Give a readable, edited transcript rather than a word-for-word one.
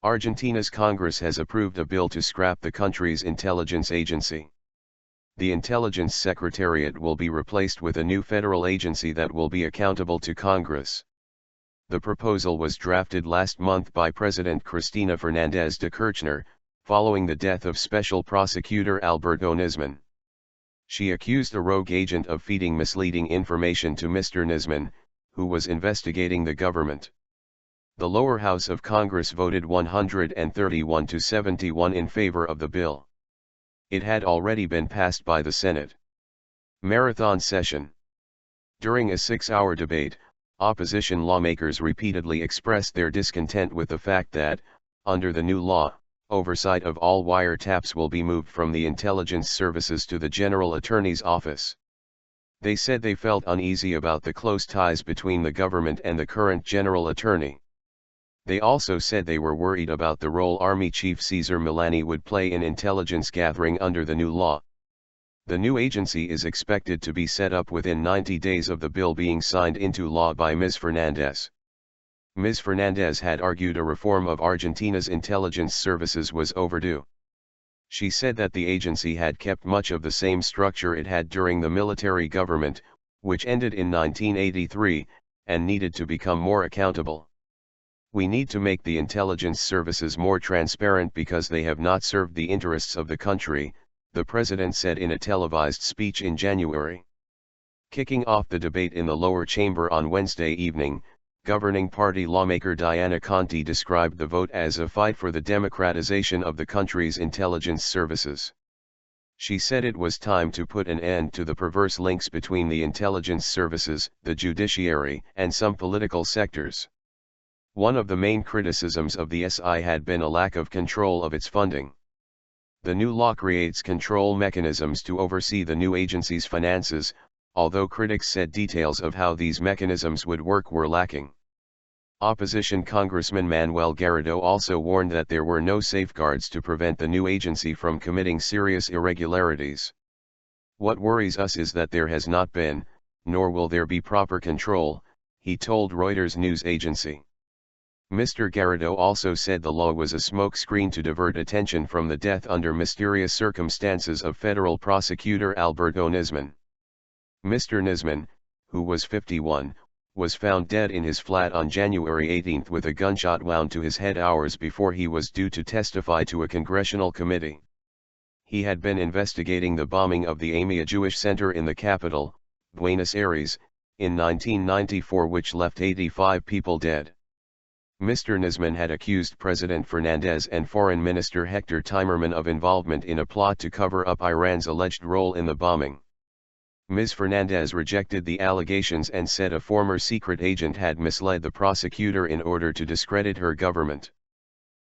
Argentina's Congress has approved a bill to scrap the country's intelligence agency. The Intelligence Secretariat will be replaced with a new federal agency that will be accountable to Congress. The proposal was drafted last month by President Cristina Fernandez de Kirchner, following the death of Special Prosecutor Alberto Nisman. She accused a rogue agent of feeding misleading information to Mr Nisman, who was investigating the government. The lower house of Congress voted 131 to 71 in favor of the bill. It had already been passed by the Senate. Marathon session. During a 6-hour debate, opposition lawmakers repeatedly expressed their discontent with the fact that, under the new law, oversight of all wiretaps will be moved from the intelligence services to the General Attorney's Office. They said they felt uneasy about the close ties between the government and the current General Attorney. They also said they were worried about the role Army Chief Cesar Milani would play in intelligence gathering under the new law. The new agency is expected to be set up within 90 days of the bill being signed into law by Ms. Fernandez. Ms. Fernandez had argued a reform of Argentina's intelligence services was overdue. She said that the agency had kept much of the same structure it had during the military government, which ended in 1983, and needed to become more accountable. We need to make the intelligence services more transparent because they have not served the interests of the country, the president said in a televised speech in January. Kicking off the debate in the lower chamber on Wednesday evening, governing party lawmaker Diana Conti described the vote as a fight for the democratization of the country's intelligence services. She said it was time to put an end to the perverse links between the intelligence services, the judiciary, and some political sectors. One of the main criticisms of the SI had been a lack of control of its funding. The new law creates control mechanisms to oversee the new agency's finances, although critics said details of how these mechanisms would work were lacking. Opposition Congressman Manuel Garrido also warned that there were no safeguards to prevent the new agency from committing serious irregularities. What worries us is that there has not been, nor will there be proper control, he told Reuters news agency. Mr. Garrido also said the law was a smokescreen to divert attention from the death under mysterious circumstances of federal prosecutor Alberto Nisman. Mr. Nisman, who was 51, was found dead in his flat on January 18 with a gunshot wound to his head hours before he was due to testify to a congressional committee. He had been investigating the bombing of the AMIA Jewish Center in the capital, Buenos Aires, in 1994, which left 85 people dead. Mr. Nisman had accused President Fernandez and Foreign Minister Hector Timerman of involvement in a plot to cover up Iran's alleged role in the bombing. Ms. Fernandez rejected the allegations and said a former secret agent had misled the prosecutor in order to discredit her government.